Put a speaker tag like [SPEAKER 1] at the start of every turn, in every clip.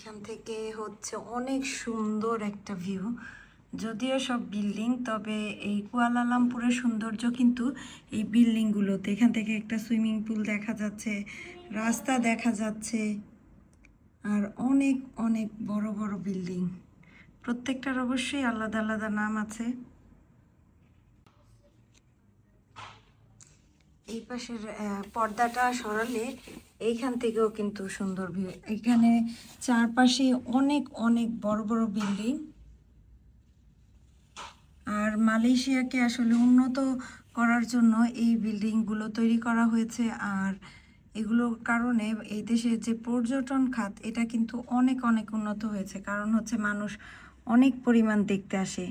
[SPEAKER 1] এখান থেকে হচ্ছে অনেক সুন্দর একটা ভিউ। যদিও সব বিল্ডিং, তবে এই কুয়ালালামপুরের সৌন্দর্য কিন্তু এই বিল্ডিংগুলোতে। এখান থেকে একটা সুইমিং পুল দেখা যাচ্ছে, রাস্তা দেখা যাচ্ছে, আর অনেক অনেক বড় বড় বিল্ডিং। প্রত্যেকটার অবশ্যই আলাদা আলাদা নাম আছে। এই পাশের পর্দাটা সরালে এইখান থেকেও কিন্তু সুন্দর ভিউ। এখানে চারপাশে অনেক অনেক বড় বড় বিল্ডিং। আর মালয়েশিয়াকে আসলে উন্নত করার জন্য এই বিল্ডিংগুলো তৈরি করা হয়েছে। আর এগুলোর কারণে এই দেশের যে পর্যটন খাত, এটা কিন্তু অনেক অনেক উন্নত হয়েছে। কারণ হচ্ছে মানুষ অনেক পরিমাণ দেখতে আসে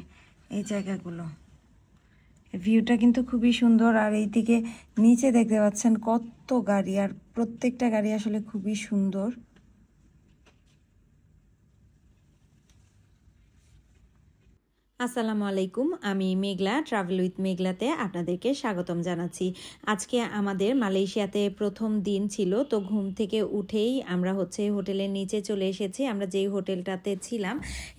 [SPEAKER 1] এই জায়গাগুলো। ভিউটা কিন্তু খুবই সুন্দর। আর এইদিকে নিচে দেখতে পাচ্ছেন কত গাড়ি, আর প্রত্যেকটা গাড়ি আসলে খুবই সুন্দর।
[SPEAKER 2] আসসালামু আলাইকুম, আমি মেঘলা, ট্রাভেল উইথ মেঘলাতে আপনাদেরকে স্বাগতম জানাচ্ছি। আজকে আমাদের মালয়েশিয়াতে প্রথম দিন ছিল, তো ঘুম থেকে উঠেই আমরা হোটেলের নিচে চলে এসেছি। আমরা যেই হোটেলটাতে ছিলাম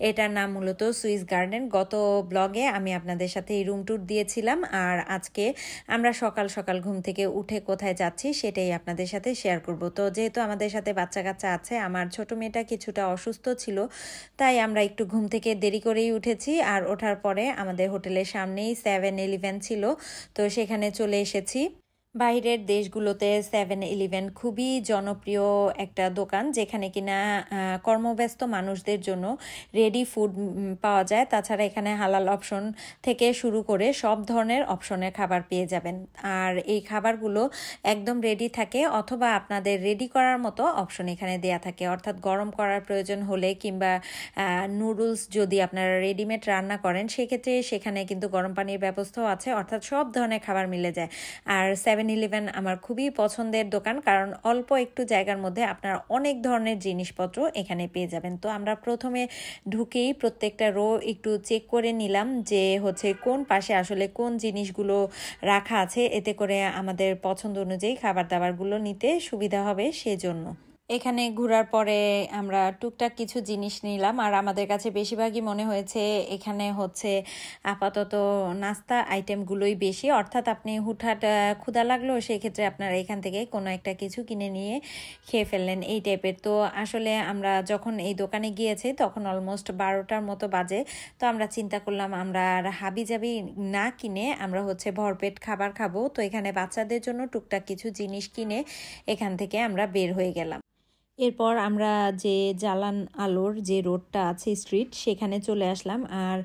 [SPEAKER 2] এটার নাম মূলত সুইস গার্ডেন। গত ব্লগে আমি আপনাদের সাথে এই রুম ট্যুর দিয়েছিলাম, আর আজকে আমরা সকাল সকাল ঘুম থেকে উঠে কোথায় যাচ্ছি সেটাই আপনাদের সাথে শেয়ার করব। তো যেহেতু আমাদের সাথে বাচ্চা কাচ্চা আছে, আমার ছোট মেয়েটা কিছুটা অসুস্থ ছিল, তাই আমরা একটু ঘুম থেকে দেরি করেই উঠেছি। আর ওঠার পরে আমাদের হোটেলের সামনেই 7-Eleven ছিল, তো সেখানে চলে এসেছি। বাইরের দেশগুলোতে 7-Eleven খুবই জনপ্রিয় একটা দোকান, যেখানে কিনা কর্মব্যস্ত মানুষদের জন্য রেডি ফুড পাওয়া যায়। তাছাড়া এখানে হালাল অপশন থেকে শুরু করে সব ধরনের অপশনের খাবার পেয়ে যাবেন। আর এই খাবারগুলো একদম রেডি থাকে, অথবা আপনাদের রেডি করার মতো অপশন এখানে দেয়া থাকে। অর্থাৎ গরম করার প্রয়োজন হলে কিংবা নুডলস যদি আপনারা রেডিমেড রান্না করেন, সেক্ষেত্রে সেখানে কিন্তু গরম পানির ব্যবস্থাও আছে। অর্থাৎ সব ধরনের খাবার মিলে যায়। আর 7-Eleven আমার খুবই পছন্দের দোকান, কারণ অল্প একটু জায়গার মধ্যে আপনার অনেক ধরনের জিনিসপত্র এখানে পেয়ে যাবেন। তো আমরা প্রথমে ঢুকেই প্রত্যেকটা রো একটু চেক করে নিলাম যে কোন পাশে আসলে কোন জিনিসগুলো রাখা আছে, এতে করে আমাদের পছন্দ অনুযায়ী খাবার দাবারগুলো নিতে সুবিধা হবে সেজন্য। এখানে ঘোরার পরে আমরা টুকটাক কিছু জিনিস নিলাম, আর আমাদের কাছে বেশিরভাগই মনে হয়েছে এখানে আপাতত নাস্তা আইটেমগুলোই বেশি। অর্থাৎ আপনি হুটহাট ক্ষুধা লাগলো, সেক্ষেত্রে আপনারা এখান থেকে কোনো একটা কিছু কিনে নিয়ে খেয়ে ফেললেন, এই টাইপের। তো আসলে আমরা যখন এই দোকানে গিয়েছি তখন অলমোস্ট 12টার মতো বাজে। তো আমরা চিন্তা করলাম আমরা আর হাবিজাবি না কিনে আমরা ভরপেট খাবার খাবো। তো এখানে বাচ্চাদের জন্য টুকটাক কিছু জিনিস কিনে এখান থেকে আমরা বের হয়ে গেলাম। এরপর আমরা যে জালান আলোর যে রোডটা আছে স্ট্রিট, সেখানে চলে আসলাম। আর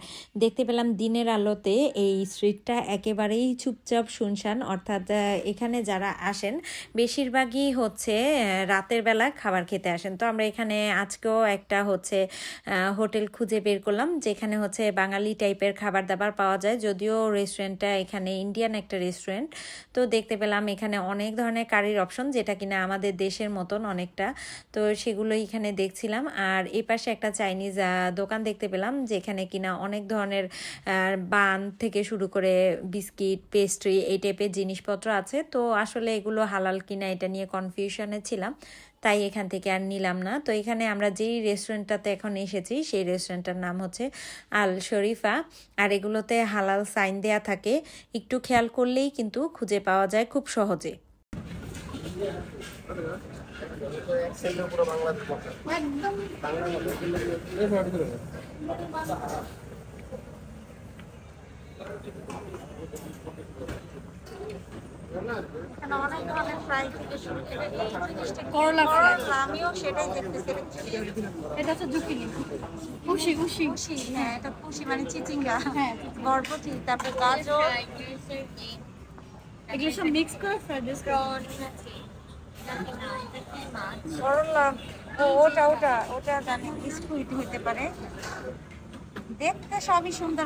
[SPEAKER 2] দেখতে পেলাম দিনের আলোতে এই স্ট্রিটটা একেবারেই চুপচাপ শুনশান। অর্থাৎ এখানে যারা আসেন বেশিরভাগই রাতের বেলা খাবার খেতে আসেন। তো আমরা এখানে আজকেও একটা হোটেল খুঁজে বের করলাম, যেখানে বাঙালি টাইপের খাবার দাবার পাওয়া যায়। যদিও রেস্টুরেন্টটা এখানে ইন্ডিয়ান একটা রেস্টুরেন্ট। তো দেখতে পেলাম এখানে অনেক ধরনের কারির অপশন, যেটা কিনা আমাদের দেশের মতন অনেকটা। তো সেগুলো এখানে দেখছিলাম। আর এই পাশে একটা চাইনিজ দোকান দেখতে পেলাম, যেখানে কিনা অনেক ধরনের বান থেকে শুরু করে বিস্কিট, পেস্ট্রি, এই টাইপের জিনিসপত্র আছে। তো আসলে এগুলো হালাল কিনা এটা নিয়ে কনফিউশনে ছিলাম, তাই এখান থেকে আর নিলাম না। তো এখানে আমরা যেই রেস্টুরেন্টটাতে এখন এসেছি, সেই রেস্টুরেন্টটার নাম আল শরীফা। আর এগুলোতে হালাল সাইন দেয়া থাকে, একটু খেয়াল করলেই কিন্তু খুঁজে পাওয়া যায় খুব সহজে।
[SPEAKER 1] আমিও সেটাই দেখতেছি। এটা জুকিনি, খুশি খুশি খুশি। হ্যাঁ, এটা খুশি মানে চিচিঙ্গা, বরবটি, তারপর গাজর, এগুলো সব মিক্স করে ফ্রাইড রাইস করলাম। ওটা ওটা ওটা জানি বিস্কুট হতে পারে, দেখতে সবই সুন্দর।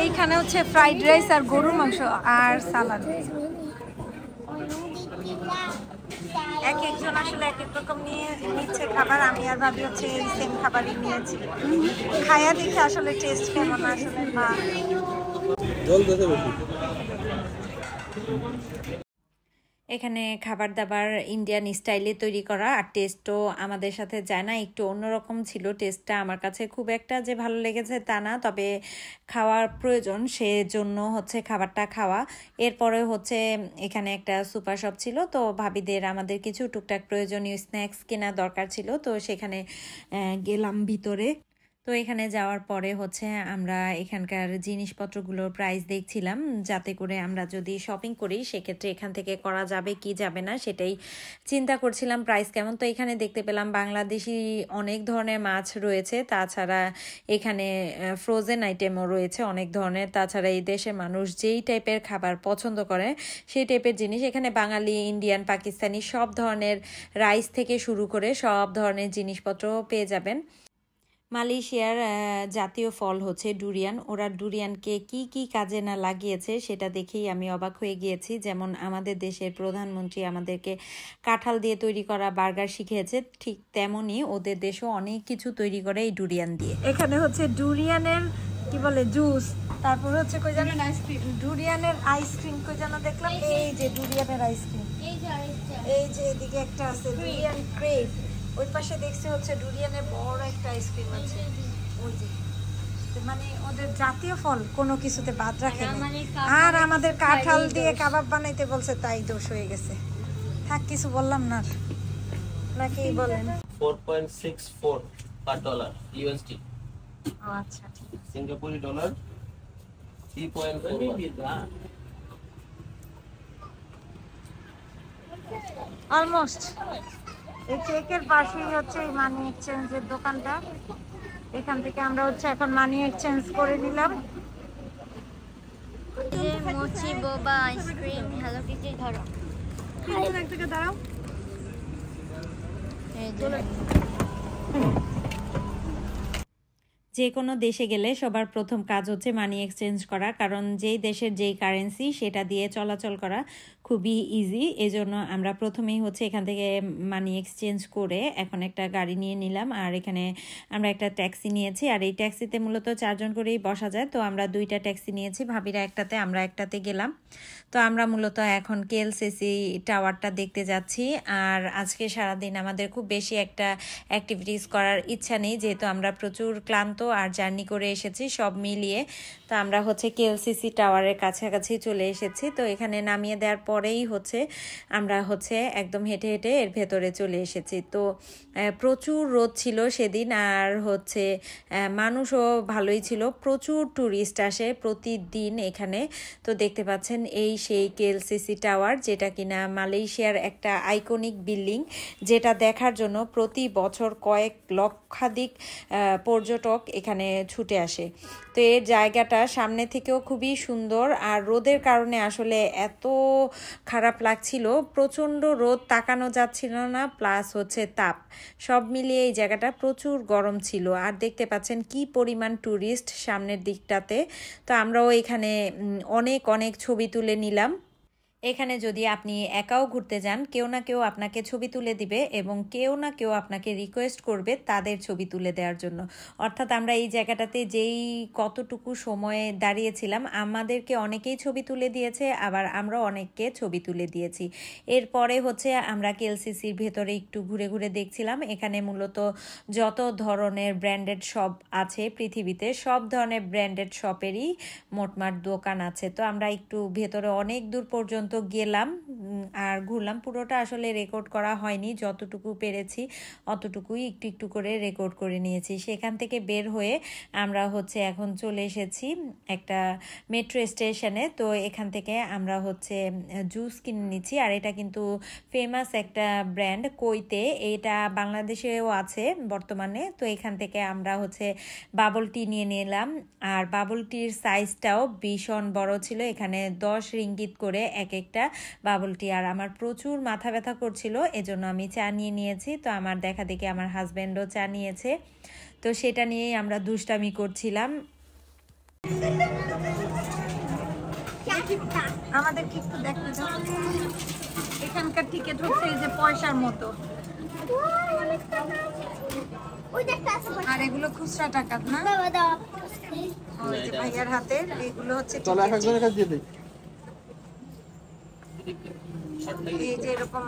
[SPEAKER 1] এইখানে ফ্রাইড রাইস আর গরুর মাংস আর সালাদ। এক একজন আসলে এক এক রকম নিয়ে নিচ্ছে খাবার। আমি আর ভাবি এই সেম খাবারই নিয়েছি। খায়া দেখে আসলে টেস্ট কেমন আসলে না।
[SPEAKER 2] এখানে খাবার দাবার ইন্ডিয়ান স্টাইলে তৈরি করা, আর টেস্টও আমাদের সাথে যায় না, একটু অন্যরকম ছিল টেস্টটা। আমার কাছে খুব একটা যে ভালো লেগেছে তা না, তবে খাওয়ার প্রয়োজন সেজন্য হচ্ছে খাবারটা খাওয়া। এরপরে হচ্ছে এখানে একটা সুপার শপ ছিল, তো ভাবিদের আমাদের কিছু টুকটাক প্রয়োজনীয় স্ন্যাক্স কেনা দরকার ছিল, তো সেখানে গেলাম ভিতরে। তো এখানে যাওয়ার পরে হচ্ছে আমরা এখানকার জিনিসপত্রগুলোর প্রাইস দেখছিলাম, যাতে করে আমরা যদি শপিং করি সেক্ষেত্রে এখান থেকে করা যাবে কি যাবে না সেটাই চিন্তা করছিলাম, প্রাইস কেমন। তো এখানে দেখতে পেলাম বাংলাদেশি অনেক ধরনের মাছ রয়েছে, তাছাড়া এখানে ফ্রোজেন আইটেমও রয়েছে অনেক ধরনের। তাছাড়া এই দেশের মানুষ যেই টাইপের খাবার পছন্দ করে সেই টাইপের জিনিস এখানে বাঙালি, ইন্ডিয়ান, পাকিস্তানি সব ধরনের রাইস থেকে শুরু করে সব ধরনের জিনিসপত্র পেয়ে যাবেন। মালয়েশিয়ার জাতীয় ফল হচ্ছে ডুরিয়ান। ওরা ডুরিয়ানকে কি কি কাজে না লাগিয়েছে সেটা দেখেই আমি অবাক হয়ে গিয়েছি। যেমন আমাদের দেশের প্রধানমন্ত্রী আমাদেরকে কাঁঠাল দিয়ে তৈরি করা বার্গার শিখিয়েছে, ঠিক তেমনই ওদের দেশও অনেক কিছু তৈরি করে এই ডুরিয়ান দিয়ে।
[SPEAKER 1] এখানে হচ্ছে ডুরিয়ানের কি বলে জুস, তারপর হচ্ছে কই জানেন আইসক্রিম, ডুরিয়ানের আইসক্রিম কই জানা দেখলাম, এই যে ডুরিয়ানের আইসক্রিম, এই যে এদিকে একটা আছে ডুরিয়ান ক্রেভ, ওই পাশে দেখছি হচ্ছে ডুরিয়ানের বড় একটা আইসক্রিম আছে। ওই যে মানে ওদের জাতীয় ফল কোনো কিছুতে বাদ রাখে না। আর আমাদের কাঁঠাল দিয়ে কাবাব বানাইতে বলছে, তাই দোষ হয়ে গেছে। থাক, কিছু বললাম না, নাকি বলেন?
[SPEAKER 3] 4.64 per dollar USD.
[SPEAKER 1] ও আচ্ছা, ঠিক আছে।
[SPEAKER 3] Singapore dollar 3.41.
[SPEAKER 1] অলমোস্ট এই চেকের পাশেই হচ্ছে এই মানি এক্সচেঞ্জের দোকানটা। এখান থেকে আমরা হচ্ছে এখন মানি এক্সচেঞ্জ করে নিলাম।
[SPEAKER 4] মোচি, বোবা, আইসক্রিম, হ্যালো কিটি ধরো।
[SPEAKER 1] তিনজন এক জায়গায় দাঁড়াও।
[SPEAKER 4] এই যে
[SPEAKER 2] যে কোনো দেশে গেলে সবার প্রথম কাজ হচ্ছে মানি এক্সচেঞ্জ করা, কারণ যেই দেশের যেই কারেন্সি সেটা দিয়ে চলাচল করা খুবই ইজি। এজন্য আমরা প্রথমেই হচ্ছে এখান থেকে মানি এক্সচেঞ্জ করে এখন একটা গাড়ি নিয়ে নিলাম, আর এখানে আমরা একটা ট্যাক্সি নিয়েছি। আর এই ট্যাক্সিতে মূলত 4 জন করেই বসা যায়, তো আমরা 2টা ট্যাক্সি নিয়েছি, ভাবিরা একটাতে আমরা একটাতে গেলাম। তো আমরা মূলত এখন কেএলসিসি টাওয়ারটা দেখতে যাচ্ছি। আর আজকে সারাদিন আমাদের খুব বেশি একটা অ্যাক্টিভিটিস করার ইচ্ছা নেই, যেহেতু আমরা প্রচুর ক্লান্ত আর জার্নি করে এসেছি সব মিলিয়ে। তো আমরা হচ্ছে কেএলসিসি টাওয়ারের কাছাকাছি চলে এসেছি। তো এখানে নামিয়ে দেওয়ার পরেই হচ্ছে আমরা হচ্ছে একদম হেঁটে হেঁটে এর ভেতরে চলে এসেছি। তো প্রচুর রোদ ছিল সেদিন, আর হচ্ছে মানুষও ভালোই ছিল, প্রচুর ট্যুরিস্ট আসে প্রতিদিন এখানে। তো দেখতে পাচ্ছেন এই সেই কেএলসিসি টাওয়ার, যেটা কিনা মালয়েশিয়ার একটা আইকনিক বিল্ডিং, যেটা দেখার জন্য প্রতি বছর কয়েক লক্ষাধিক পর্যটক এখানে ছুটে আসে। তো এর জায়গাটা সামনে থেকেও খুবই সুন্দর, আর রোদের কারণে আসলে এত খারাপ লাগছিল, প্রচণ্ড রোদ, তাকানো যাচ্ছিল না, প্লাস হচ্ছে তাপ, সব মিলিয়ে এই জায়গাটা প্রচুর গরম ছিল। আর দেখতে পাচ্ছেন কি পরিমাণ ট্যুরিস্ট সামনের দিকটাতে। তো আমরাও এখানে অনেক অনেক ছবি তুলে নিলাম। এখানে যদি আপনি একাও ঘুরতে যান, কেউ না কেউ আপনাকে ছবি তুলে দিবে এবং কেউ না কেউ আপনাকে রিকোয়েস্ট করবে তাদের ছবি তুলে দেওয়ার জন্য। অর্থাৎ আমরা এই জায়গাটাতে যেই কতটুকু সময়ে দাঁড়িয়েছিলাম, আমাদেরকে অনেকেই ছবি তুলে দিয়েছে, আবার আমরা অনেককে ছবি তুলে দিয়েছি। এরপরে হচ্ছে আমরা কেএলসিসির ভেতরে একটু ঘুরে ঘুরে দেখছিলাম। এখানে মূলত যত ধরনের ব্র্যান্ডেড শপ আছে পৃথিবীতে, সব ধরনের ব্র্যান্ডেড শপেরই মোটমাট দোকান আছে। তো আমরা একটু ভেতরে অনেক দূর পর্যন্ত গেলাম আর ঘুরলাম, পুরোটা আসলে রেকর্ড করা হয়নি, যতটুকু পেরেছি অতটুকুই একটু একটু করে রেকর্ড করে নিয়েছি। সেখান থেকে বের হয়ে আমরা হচ্ছে এখন চলে এসেছি একটা মেট্রো স্টেশনে। তো এখান থেকে আমরা হচ্ছে জুস কিনে নিচ্ছি, আর এটা কিন্তু ফেমাস একটা ব্র্যান্ড কইতে, এটা বাংলাদেশেও আছে বর্তমানে। তো এখান থেকে আমরা হচ্ছে বাবল টি নিয়ে নিলাম, আর বাবল টির সাইজটাও ভীষণ বড় ছিল, এখানে 10 রিঙ্গিত করে এক একটা বাবল টি। আর আমার প্রচুর মাথা ব্যথা করছিল, এজন্য আমি চা নিয়ে নিয়েছি। তো আমার দেখা দেখি আমার হাজব্যান্ডও চা নিয়েছে, তো সেটা নিয়েই আমরা দুষ্টামি করছিলাম।
[SPEAKER 1] আমাদের কি একটু দেখতে চাও? এখানকার টিকিট হচ্ছে এই যে পয়সার মতো, আর এগুলো খুচরা টাকা না, ওই যে ভাইয়ার হাতে এগুলো হচ্ছে টিকিট। এই যে এরকম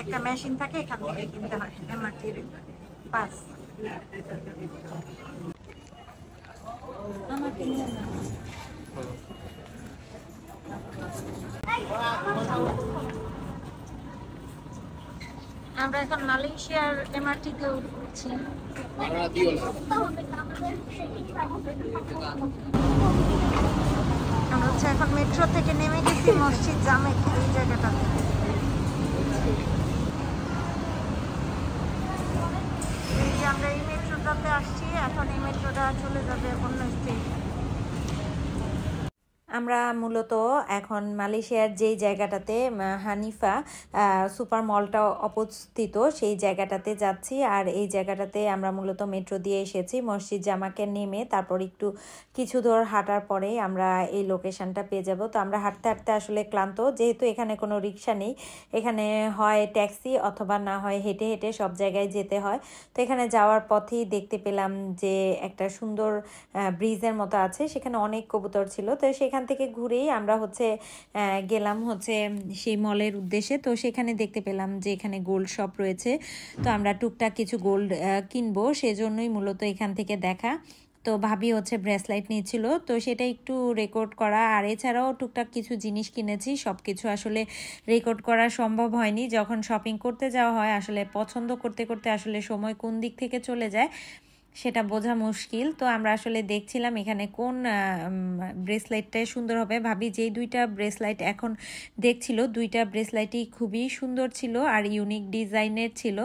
[SPEAKER 1] একটা মেশিন থাকে, এখান থেকে কিনতে হয় এমআরটির পাস। আমরা এখন মালয়েশিয়ার এমআরটিতে উঠছি। আমরা হচ্ছে এখন মেট্রো থেকে নেমে গেছি মসজিদ জামেক এই জায়গাটাতে। এই যে আমরা এই মেট্রোটাতে আসছি, এখন এই মেট্রোটা চলে যাবে অন্য স্টেশন।
[SPEAKER 2] আমরা মূলত এখন মালয়েশিয়ার যেই জায়গাটাতে হানিফা সুপার মলটা অবস্থিত সেই জায়গাটাতে যাচ্ছি। আর এই জায়গাটাতে আমরা মূলত মেট্রো দিয়ে এসেছি। মসজিদ জামাকে নেমে তারপর একটু কিছু দূর হাঁটার পরে আমরা এই লোকেশনটা পেয়ে যাব। তো আমরা হাঁটতে হাঁটতে আসলে ক্লান্ত, যেহেতু এখানে কোনো রিক্সা নেই, এখানে হয় ট্যাক্সি অথবা না হয় হেঁটে হেঁটে সব জায়গায় যেতে হয়। তো এখানে যাওয়ার পথেই দেখতে পেলাম যে একটা সুন্দর ব্রিজের মতো আছে, সেখানে অনেক কবুতর ছিল। তো সেখান থেকে ঘুরেই আমরা হচ্ছে গেলাম হচ্ছে সেই মলের উদ্দেশ্যে। তো সেখানে দেখতে পেলাম যে এখানে গোল্ড শপ রয়েছে। তো আমরা টুকটাক কিছু গোল্ড কিনবো, সেজন্যই মূলত এখান থেকে দেখা। তো ভাবি হচ্ছে ব্রেসলাইট নিয়েছিল, তো সেটা একটু রেকর্ড করা। আর এছাড়াও টুকটাক কিছু জিনিস কিনেছি, সব কিছু আসলে রেকর্ড করা সম্ভব হয়নি। যখন শপিং করতে যাওয়া হয় আসলে পছন্দ করতে করতে আসলে সময় কোন দিক থেকে চলে যায় সেটা বোঝা মুশকিল। তো আমরা আসলে দেখছিলাম এখানে কোন ব্রেসলাইটটাই সুন্দর হবে। ভাবি যেই দুইটা ব্রেসলাইট এখন দেখছিল, দুইটা ব্রেসলাইটই খুবই সুন্দর ছিল আর ইউনিক ডিজাইনের ছিল।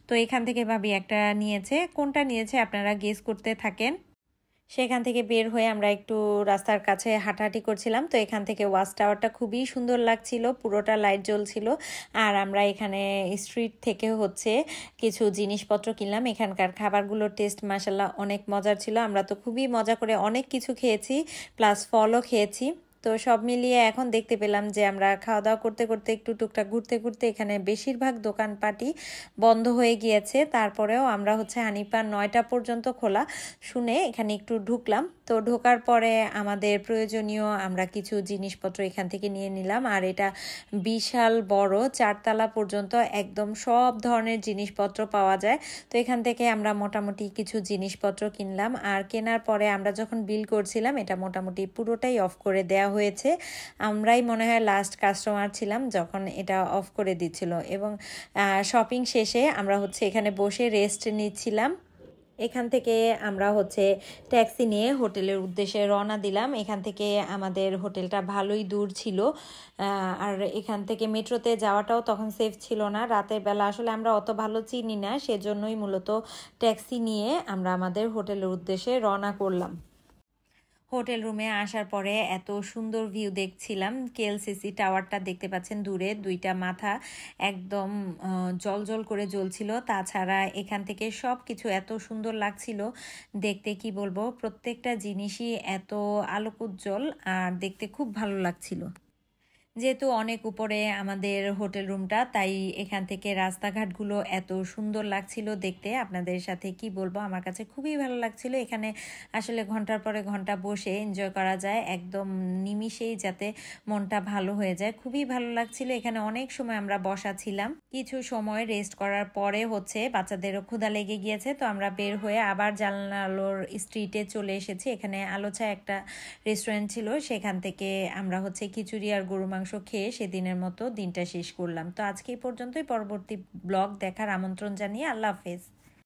[SPEAKER 2] তো এখান থেকে ভাবি একটা নিয়েছে, কোনটা নিয়েছে আপনারা গেস করতে থাকেন। সেখান থেকে বের হয়ে আমরা একটু রাস্তার কাছে হাঁটাহাঁটি করছিলাম। তো এখান থেকে ওয়াচ টাওয়ারটা খুবই সুন্দর লাগছিল, পুরোটা লাইট জ্বলছিল। আর আমরা এখানে স্ট্রিট থেকে হচ্ছে কিছু জিনিসপত্র কিনলাম। এখানকার খাবারগুলোর টেস্ট মাশাআল্লাহ অনেক মজার ছিল। আমরা তো খুবই মজা করে অনেক কিছু খেয়েছি, প্লাস ফলও খেয়েছি। তো সব মিলিয়ে এখন দেখতে পেলাম যে আমরা খাওয়া দাওয়া করতে করতে একটু টুকটাক ঘুরতে ঘুরতে এখানে বেশিরভাগ দোকানপাটই বন্ধ হয়ে গিয়েছে। তারপরেও আমরা হচ্ছে হানিফা 9টা পর্যন্ত খোলা শুনে এখানে একটু ঢুকলাম। তো ঢোকার পরে আমাদের প্রয়োজনীয় আমরা কিছু জিনিসপত্র এখান থেকে নিয়ে নিলাম। আর এটা বিশাল বড়, 4তলা পর্যন্ত একদম সব ধরনের জিনিসপত্র পাওয়া যায়। তো এখান থেকে আমরা মোটামুটি কিছু জিনিসপত্র কিনলাম। আর কেনার পরে আমরা যখন বিল করছিলাম এটা মোটামুটি পুরোটাই অফ করে দেওয়া হয়েছে। আমরাই মনে হয় লাস্ট কাস্টমার ছিলাম যখন এটা অফ করে দিচ্ছিল। এবং শপিং শেষে আমরা হচ্ছে এখানে বসে রেস্ট নিচ্ছিলাম। এখান থেকে আমরা হচ্ছে ট্যাক্সি নিয়ে হোটেলের উদ্দেশ্যে রওনা দিলাম। এখান থেকে আমাদের হোটেলটা ভালোই দূর ছিল। আর এখান থেকে মেট্রোতে যাওয়াটাও তখন সেফ ছিল না, রাতের বেলা আসলে আমরা অত ভালো চিনি না, সেজন্যই মূলত ট্যাক্সি নিয়ে আমরা আমাদের হোটেলের উদ্দেশ্যে রওনা করলাম। হোটেল রুমে আসার পরে এত সুন্দর ভিউ দেখছিলাম। কেএলসিসি টাওয়ারটা দেখতে পাচ্ছেন দূরে, দুইটা মাথা একদম জলজল করে জ্বলছিল। তাছাড়া এখান থেকে সব কিছু এত সুন্দর লাগছিল দেখতে, কি বলবো, প্রত্যেকটা জিনিসই এত আলোকোজ্জ্বল আর দেখতে খুব ভালো লাগছিল। যেহেতু অনেক উপরে আমাদের হোটেল রুমটা, তাই এখান থেকে রাস্তাঘাটগুলো এত সুন্দর লাগছিল দেখতে। আপনাদের সাথে কি বলবো, আমার কাছে খুবই ভালো লাগছিল। এখানে আসলে ঘন্টার পরে ঘন্টা বসে এনজয় করা যায়, একদম নিমিষেই যাতে মনটা ভালো হয়ে যায়। খুবই ভালো লাগছিল। এখানে অনেক সময় আমরা বসা ছিলাম। কিছু সময় রেস্ট করার পরে হচ্ছে বাচ্চাদেরও ক্ষুধা লেগে গিয়েছে। তো আমরা বের হয়ে আবার জানালোর স্ট্রিটে চলে এসেছি। এখানে আলোছায় একটা রেস্টুরেন্ট ছিল, সেখান থেকে আমরা হচ্ছে খিচুড়ি আর গরু মাংস খেয়ে সেদিনের মতো দিনটা শেষ করলাম। তো আজকে এই পর্যন্তই। পরবর্তী ব্লগ দেখার আমন্ত্রণ জানিয়ে আল্লাহ হাফেজ।